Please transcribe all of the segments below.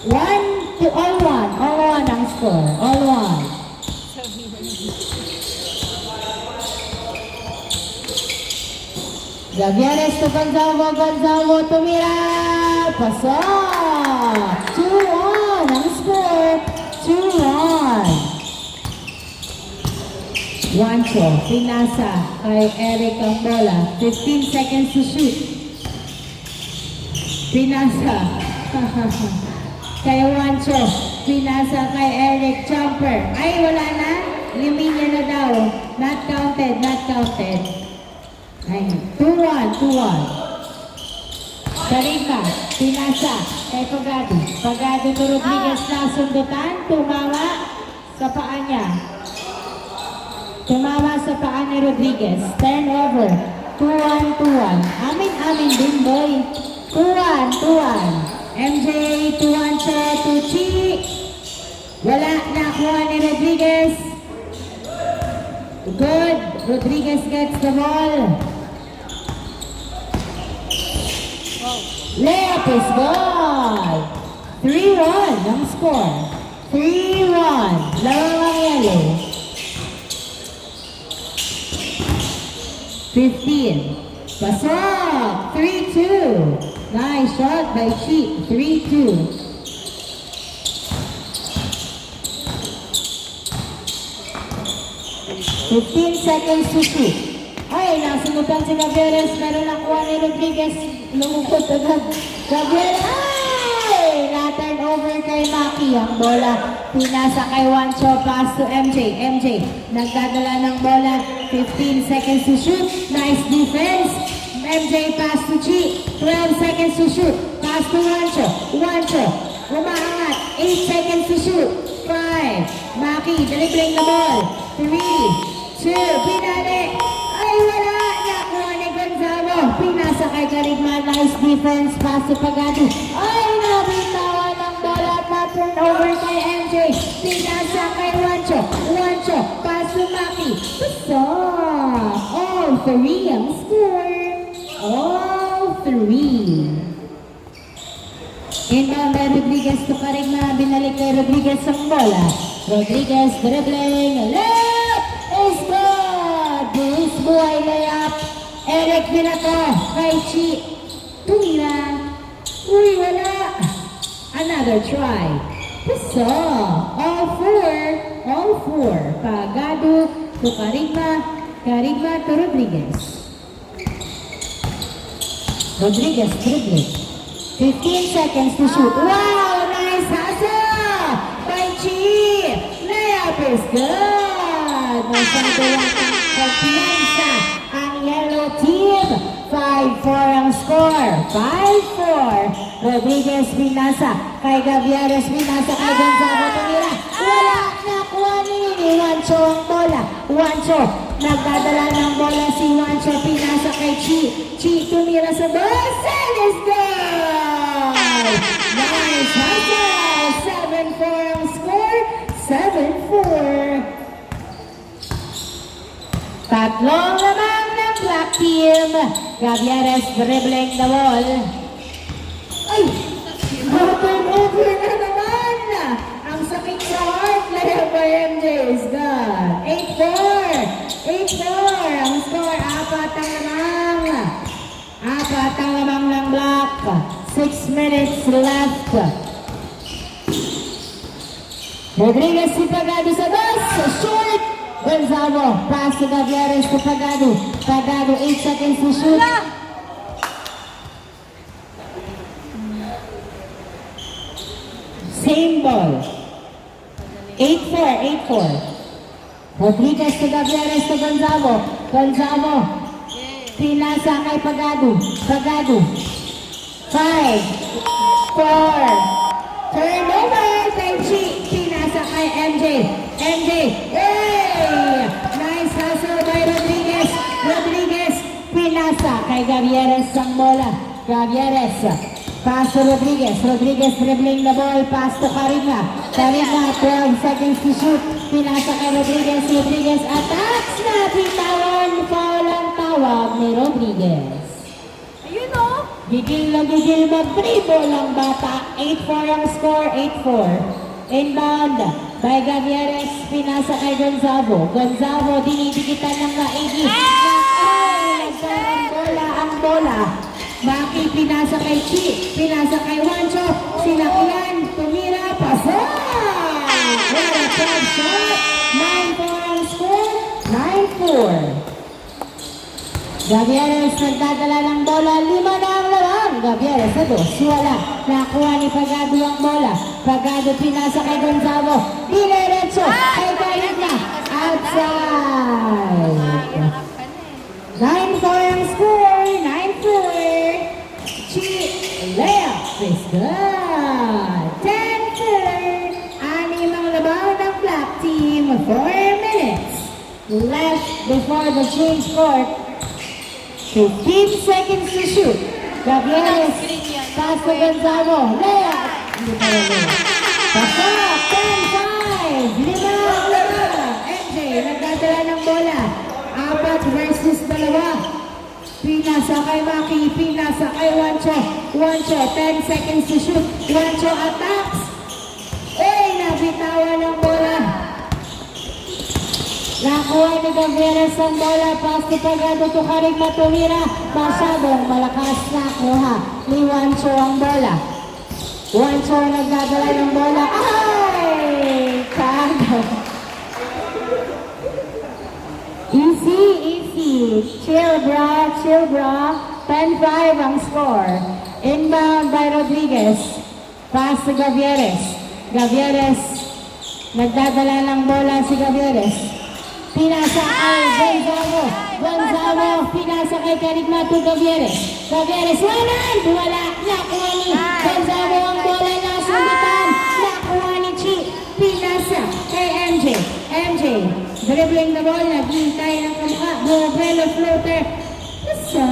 All one ang score. All one. Gavieres to Gonzalo tumira. Pasok. 2-1 ang score. 2-1. Juancho, pinasa kay Eric ang bola. 15 seconds to shoot. Pinasa. Kay Juancho. Pinasa kay Eric. Jumper. Ay, wala na. Liminya na daw. Not counted, not counted. Ay, 2-1, 2-1. Sarita, pinasa kay Pagado. Pagado to Rodriguez na sundutan. Tumama sa paa niya. Tumama sa paa ni Rodriguez. Turnover. 2-1, 2-1. Amin din, boy. 2-1, 2-1. MJ, 2-1 siya, 2-chi. Wala, nakuha ni Rodriguez. Good. Rodriguez gets the ball. Layup is good. 3-1 ang score. 3-1. Lawang yellow. 15. Pasok. 3-2. Nice shot by Chi. 3-2. Fifteen seconds to shoot. Ay, nasunutan si Gavieres. Meron nakuha ni Rodriguez. Lumukot agad. Gavieres. Ay! Na-turn over kay Maki. Ang bola. Pinasa kay Juancho. Pass to MJ. MJ. Nagdadala ng bola. 15 seconds to shoot. Nice defense. MJ pass to Chi. 12 seconds to shoot. Pass to Juancho. Juancho. Umaangat. 8 seconds to shoot. 5. Maki. Dribbling the ball. 3. 2. Pinali. Ay, wala. Nakuha ni Gonzalo. Pinasa kay Carigma. Nice defense. Pass to Pagado. Ay, nabitawan ng bola. Na-turn over kay MJ. Pinasa kay Juancho. Juancho. Pass to Maki. Pasok. All 3 ang score. All 3. Inbound by Rodriguez to Carigma. Binalik kay Rodriguez ang bola. Rodriguez dribbling. Layup is good. Bruce Boy layup. Eric Binato. Kay Chi. Tumira. Uy, wala. Another try. So, all 4. All 4. Pagado to Carigma. Carigma to Rodriguez. Rodriguez dribbling. 15 seconds to shoot. Wow! Nice hustle! By Chi! Layup is good! Masyado lang ang pagpiyansa ang yellow team. 5-4 ang score. 5-4. Rodriguez pinasa kay Gavieres. Pinasa kay Gonzalo tumira. Wala! Nakuha ni Juancho ang bola. Juancho. Nagdadala ng bola si Juancho. Pinasa kay Chi. Chi tumira sa bola. Send is good! Nice hustle! 7-4 ang score. 7-4. Tatlong lamang ng black team. Gavieres dribbling the ball. Ay! Turn over na naman! Ang sakit sa heart. Layup by MJ is good. 8-4. 8-4 ang score. Apat ang lamang ng black. 6 minutes left. Rodriguez si Pagado sa dos. Short. Gonzalo. Pass to Gavieres to Pagado. Pagado 8 seconds to shoot. Same ball. 8-4. 8-4. Rodriguez to Gavieres to Gonzalo. Gonzalo. Pinasa kay Pagado. Pagado. 5, 4. Turnover. Chi. Pinasa kay MJ. MJ. Hey! Nice hustle by Rodriguez. Rodriguez. Pinasa kay Gavieres ang bola. Gavieres. Pass to Rodriguez. Rodriguez dribbling the ball. Pass to Carigma. Carigma. 12 seconds to shoot. Pinasa kay Rodriguez. Rodriguez attacks na. Bitawan. Foul ang tawag ni Rodriguez. Ayun o. Gigil na gigil mag-dribble ang bata. 8-4 ang score, 8-4. Inbound by Gavieres, pinasa kay Gonzalo. Gonzalo, dinidikitan ng maigi. Nagkaroon bola ang bola. Maki, pinasa kay Chi. Pinasa kay Juancho. Sinakyan, tumira, pasa! Well, 12 shot. 9-4 ang score, 9-4. Gavieres nagdadala ng bola, 5 na ang lawan. Gavieres sa 2, wala. Nakuha ni Pagado ang bola. Pagado pinasa kay Gonzalo. Dinerecho kay Garina. Outside. 9-4 ang score, 9-4. Chi, layup is good. 10-4. 6 ang laban ng Black Team. 4 minutes left before the change court. 15 seconds to shoot. Gavieres, pass to Gonzalo. Layup. Hindi pa rin layup. Pasok, 10-5. 5. MJ, nagdadala ng bola. 4 versus 2. Pinasa kay Maki, pinasa kay Juancho. Juancho, 10 seconds to shoot. Juancho attacks. Nabitawan ng bola. Nakuha ni Gavieres ang bola, pass to Pagado to Karigma tumira. Masyadong malakas nakuha ni Juancho ang bola. Juancho nagdadala ng bola. Ay! Kago. Easy, easy. Chill bra, chill bra. 10-5 ang score. Inbound by Rodriguez. Pass to Gavieres. Gavieres. Nagdadala ng bola si Gavieres. Pinasa kay Gonzalo. Gonzalo, pinasa kay Karigma to Gavieres. Gavieres, wala. Nakuha ni Gonzalo ang bola na sundutan. Nakuha ni Chi. Pinasa kay MJ. MJ, dribbling the ball. Naghintay ng kamukha. Buwabelo floater. Pasa.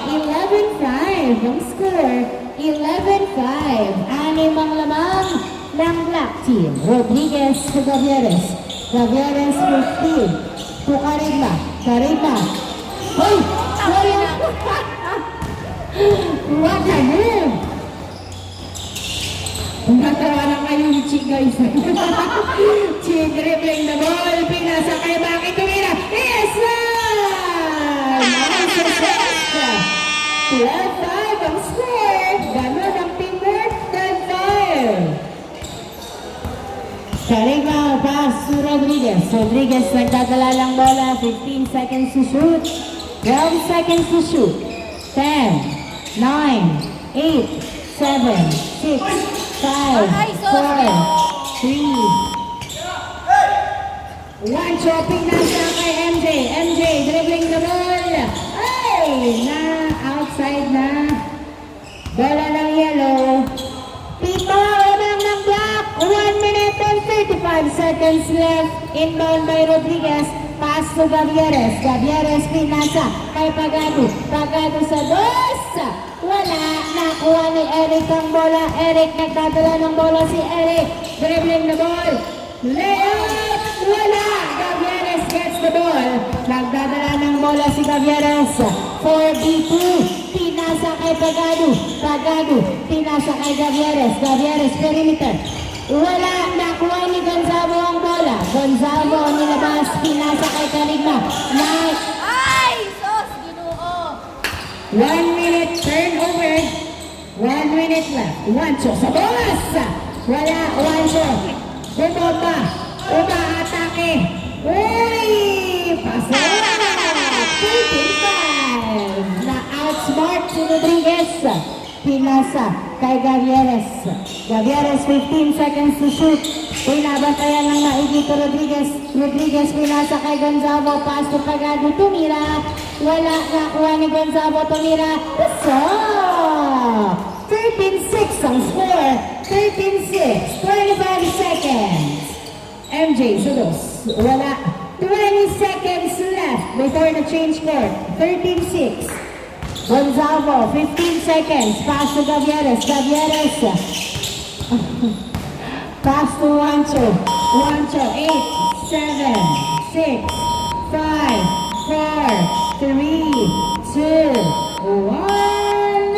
11-5 ang score. 11-5. 6 ang lamang ng Black Team. Rodriguez to Gavieres. Gavieres 15. To Karigma. Karigma. Hoy! What the hell? Natawa na kayo ni Chi, guys. Chi dribbling the ball. Pinasa kay Maki tumira. Yes! Nice assist. 12-5 ang score. Ganon ang teamwork. 10-5. Karigma, pass to Rodriguez. Rodriguez nagdadala ng bola. 15 seconds to shoot. 12 seconds to shoot. 10, 9, 8, 7, 6, 5, 4, 3. Juancho, pinasa kay MJ. MJ, dribbling the ball. Ay! Outside na. Bola ng yellow. Pito, lamang ng black. 1 minute and 35 seconds left. Inbound by Rodriguez. Pass to Gavieres. Gavieres pinasa kay Pagado. Pagado sa 2. Wala. Nakuha ni Eric ang bola. Eric nagdadala ng bola si Eric. Dribbling the ball. Layup. Wala. Gavieres gets the ball. Nagdadala ng bola si Gavieres. 4v2. Pinasa kay Pagado. Pagado. Pinasa kay Gavieres. Gavieres perimeter. Wala. Nakuha ni Gonzalo ang bola. Gonzalo nilabas. Pinasa kay Karigma. Nice. Ay! Sos! Ginoo! 1 minute turnover. 1 minute left. Juancho sa bolas. Wala. Juancho. Bumomba. Umaatake. Uy! Pasok. 13-5. Na-outsmart si Rodriguez. Pinasa kay Gavieres. Gavieres 15 seconds to shoot. Pinabantayan ng maigi to Rodriguez. Rodriguez pinasa kay Gonzalo. Pass to Pagado. Tumira. Wala. Nakuha ni Gonzalo. Tumira. Pasok. 13-6 ang score. 13-6. 25 seconds. MJ sa 2. Wala. 20 seconds left before the change court. 13-6. Gonzalo, 15 seconds. Pass to Gavieres. Gavieres. Pass to Juancho. Juancho, 8, 7, 6, 5, 4, 3, 2, 1.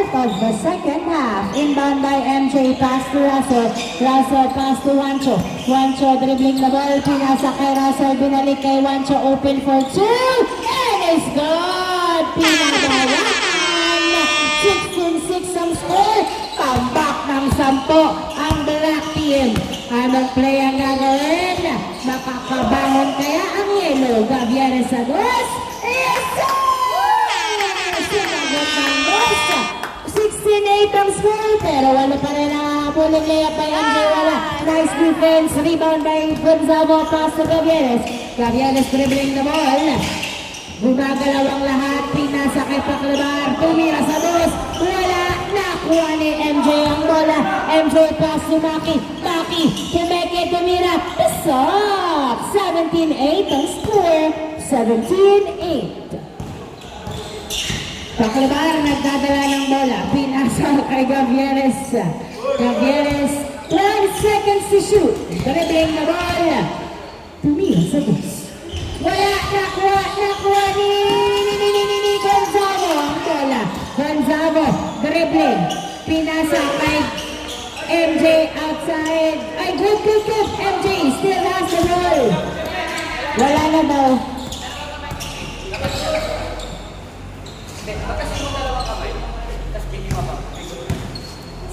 start of the second half. Inbound by MJ, pass to Russell. Russell, pass to Juancho. Juancho dribbling the ball, pinasa kay Russell, binalik kay Juancho, open for two, and it's good! Pinabayan! 16-6 ang score. Comeback ng 10 ang Black Team. Anong play ang gagawin? Makakabangon kaya ang Yellow? Gavianes sa dos. Yes, sir! Sinagot ng dos. 16-8 ang score, pero wala pa rin ang pulling layup by MJ. Wala. Nice defense. Rebound by Gonzalo. Pass to Gavianes. Gavianes dribbling the ball. Gumagalaw ang lahat. Pinasa kay Paclabar. Tumira sa dos. Wala. Nakuha ni MJ ang bola. MJ pass to Maki. Maki. Tumeke. Tumira. Stop. 17-8 ang score. 17-8. Paclabar nagdadala ng bola. Pinasa kay Gavieres. Gavieres. 1 seconds to shoot. Dribbling the ball. Tumira sa dos. Wala, nakuha ni Gonzalo ang bola. Gonzalo, dribbling. Pinasa kay MJ outside. Ay, good. MJ still has the ball. Wala na daw.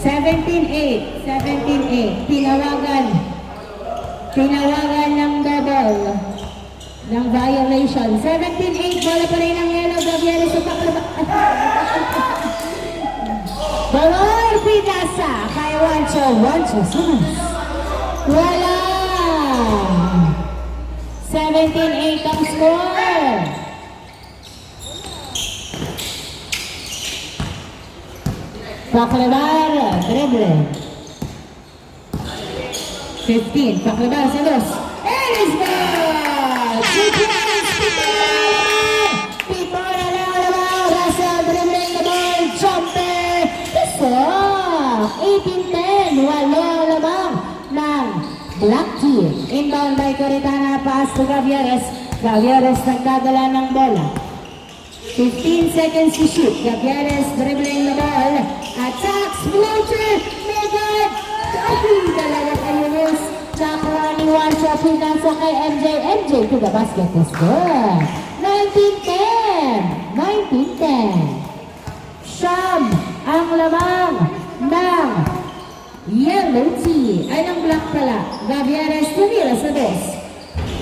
$17-8. Tinawagan ng double ng violation. 17-8, bola pa rin ang Yellow. Gavieres sa Paclabar. Balor, pinasa kay Juancho. Wala. 17-8 ang score. Paclabar, dribble. 15, Paclabar sa dos. And it's good! 2 points, Pito na lang. Russell dribbling the ball, jumper. Stop! 18-10, walo lamang ng Black Team. Inbound by Coritana, pass to Gavieres. Gavieres nagdadala ng bola. 15 seconds to shoot. Gavieres dribbling the ball. Attacks, floater, method. Dalawa kay Yunus. Nakuha ni Juancho, pinasa kay MJ. MJ to the basket is good. 19-10. Siyam ang lamang ng Yellow Team. Ay, ng Black pala. Gavieres tumira sa dos.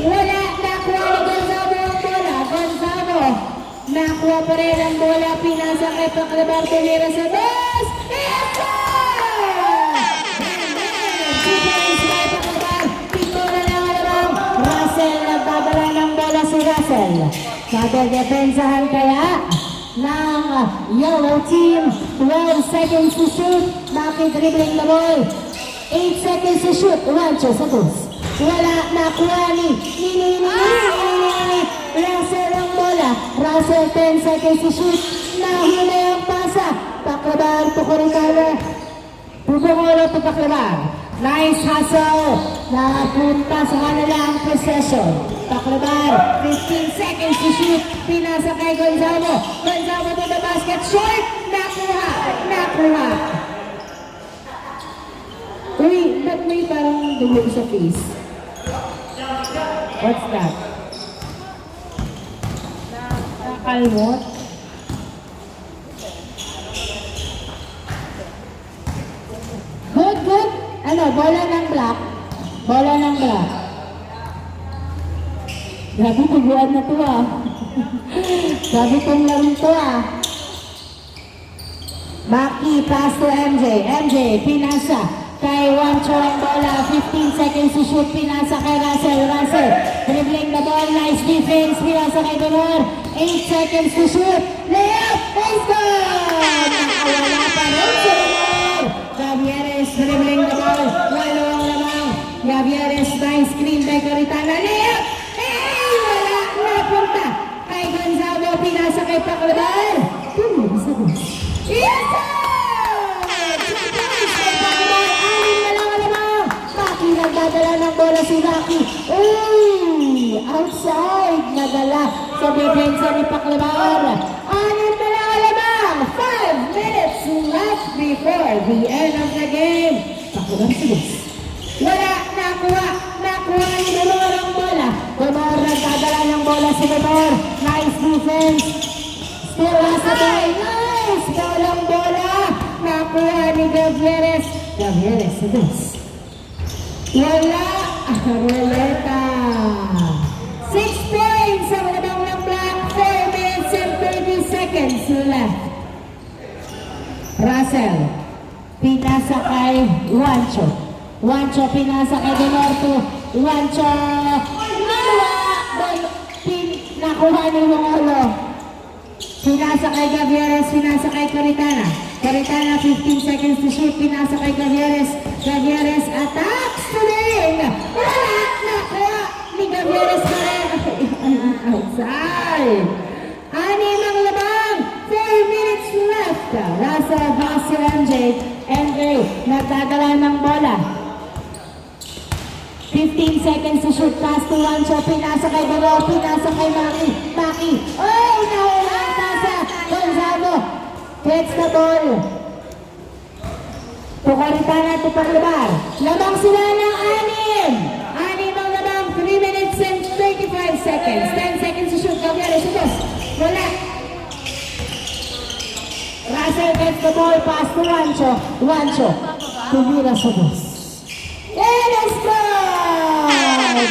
Wala, nakuha ni Gonzalo ang bola. Gonzalo. Nakuha pa rin ang bola, pinasa kay Paclabar, tumira sa dos. Yes, sir! Defense by Paclabar, pito na lang alamang. Russell, nagdadala ng bola si Russell. Depensahan kaya ng Yellow Team. 12 seconds to shoot. Maki dribbling the ball. 8 seconds to shoot. Juancho sa dos. Wala, nakuha ni Russell ang bola. Russell, 10 seconds to shoot. Nahuli ang pasa. Paclabar to Coritana. Pupungolo to Paclabar. Nice hustle. Napunta sa kanila ang possession. Paclabar, 15 seconds to shoot. Pinasa kay Gonzalo. Gonzalo to the basket. Short. Nakuha. Uy, ba't may parang dulo sa face? What's that? Nakakalmot? Good. Ano, bola ng Black. Grabe, tubuan na to ah. Grabe tong laro to ah. Maki, pass to MJ. MJ, pinasa kay Juancho ang bola. 15 seconds to shoot. Pinasa kay Russell. Dribbling the ball. Nice defense. Pinasa kay Donor. 8 seconds to shoot. Layup. Let's go! Nakawala pa rin si Donor. Gavieres dribbling the ball. Walo ang lamang. Gavieres by screen by Coritana. Layup! Wala. Napunta kay Gonzalo. Pinasa kay Paclabar. Tumulong sa bus. Yes, sir! Nagdadala ng bola si Rocky. Uy! Outside! Nadala sa depensa ni Paclabar. 6 na lang alamang! 5 minutes left before the end of the game. Pakulang silos. Wala, nakuha ni Donor ang bola. Donor nagdadala ng bola si Donor. Nice defense. Still has the ball. Nice! Bola. Nakuha ni Gavieres. Gavieres, silos. Wala. Roleta. 6 points ang labang ng Black. 4 minutes and 30 seconds left. Russell. Pinasa kay Juancho. Juancho pinasa kay Donorto. Juancho. Nakuha ni Mongolo. Pinasa kay Gavieres. Pinasa kay Coritana. Coritana 15 seconds to shoot. Pinasa kay Gavieres. Gavieres attacks to the ring. Wala. Nakuha ni Gavieres pa rin. Outside. Anim ang labang. 4 minutes left. Russell, Basir, MJ, nagdadala ng bola. 15 seconds to shoot. Pass to Juancho. Pinasa kay Dolo. Pinasa kay Maki. Oh, nawala sa Gonzalo. Gets the ball. Tukaritana to Paglabar. Labang sila ng anim. Anim ang labang. 3 minutes and 35 seconds. 10 seconds to shoot. Gavieres, utos. Wala. Russell gets the ball. Pass to Juancho. Tumira sa dos. And let's go!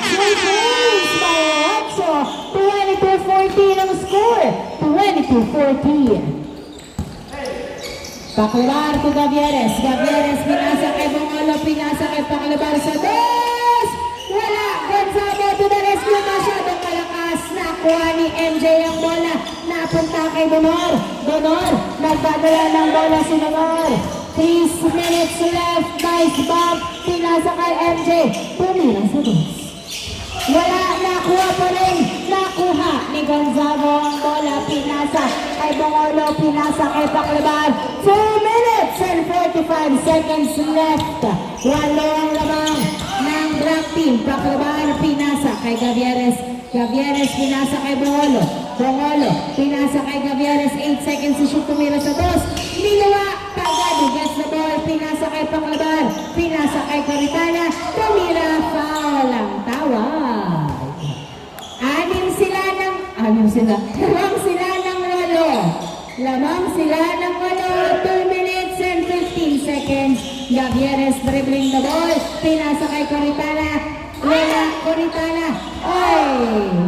3 points by Juancho. 22-14 ang score. 22-14. Pakular to Gavieres. Gavieres pinasa kay Bongolo. Pinasa kay Paklabar sa dos. Wala. Gonzalo to the rescue. Masyadong malakas. Nakuha ni MJ ang bola. Napunta kay Donor. Nagdadala ng bola si Donor. 3 minutes left. Nice bump. Pinasa kay MJ. Tumira sa dos. Wala. Nakuha pa rin. Nakuha ni Gonzago ang bola. Pinasa kay Bongolo. Pinasa kay Paklabar. 2 minutes and 45 seconds left. Walo ang lamang ng Black Team. Paklabar. Pinasa kay Gavieres. Gavieres pinasa kay Bongolo. Pinasa kay Gavieres. 8 seconds to shoot. Tumira sa dos. Nilawa. Pagado gets the ball. Pinasa kay Paklabar. Pinasa kay Coritana. Tumira. Foul ang tawag. Lamang sila ng walo. 2 minutes and 15 seconds. Gavieres dribbling the ball. Pinasa kay Coritana. Coritana.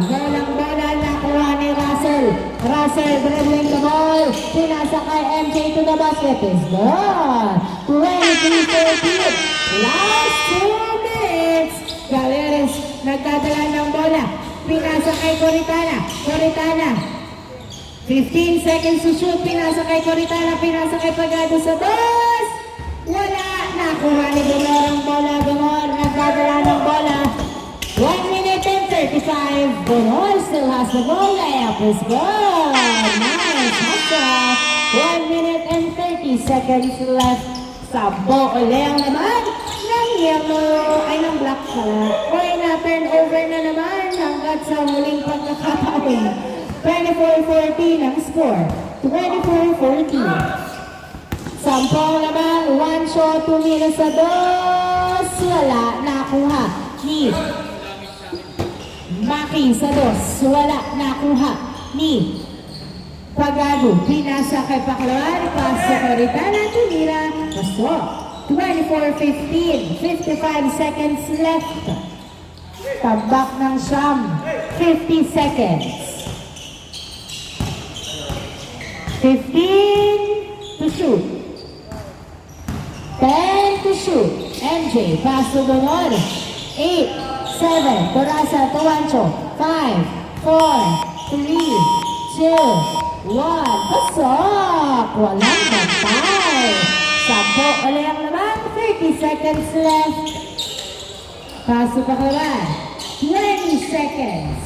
Walang bola. Nakuha ni Russell. Russell dribbling the ball. Pinasa kay MJ to the basket. Is gone. 23-14. Last 2 minutes. Gavieres nagdadala ng bola. Pinasa kay Coritana. 15 seconds to shoot. Pinasa kay Coritana. Pinasa kay Pagado sa dos. Wala. Nakuha ni Donor ang bola. Donor nagdadala ng bola. 1 minute and 35. Donor still has the ball. Layup is good. Nice hustle. 1 minute and 30 seconds left. Sabo ulit ang naman ng yellow ay ng black pala. Oy na turnover na naman hanggat sa muling pagkakataon. 24-14 ang score. 24-14. Sampung naman, 1 shot, tumira sa dos. Wala, nakuha ni Maki sa dos. Wala, nakuha ni Pagado. Pinasa kay Paklawan, pass sa Coritana, tumira. Paso. 24-15. 55 seconds left. Tabak ng Sham. 50 seconds. 15 to shoot. 10 to shoot. MJ, pass to Donor. 8, 7, Torasa, Tuancho. 5, 4, 3, 2, 1. Pasok! Walang bantay. Sampo ulit ang naman. 30 seconds left. Paso pa ka ba? 20 seconds.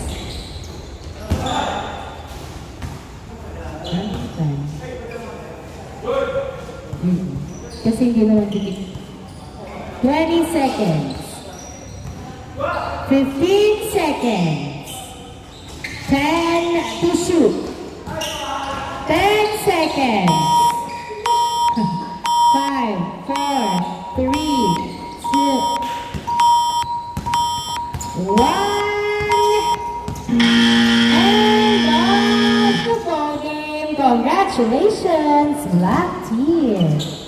Kasi hindi naman dikit. 20 seconds. 15 seconds. 10 to shoot. 10 seconds. Congratulations, Black Team!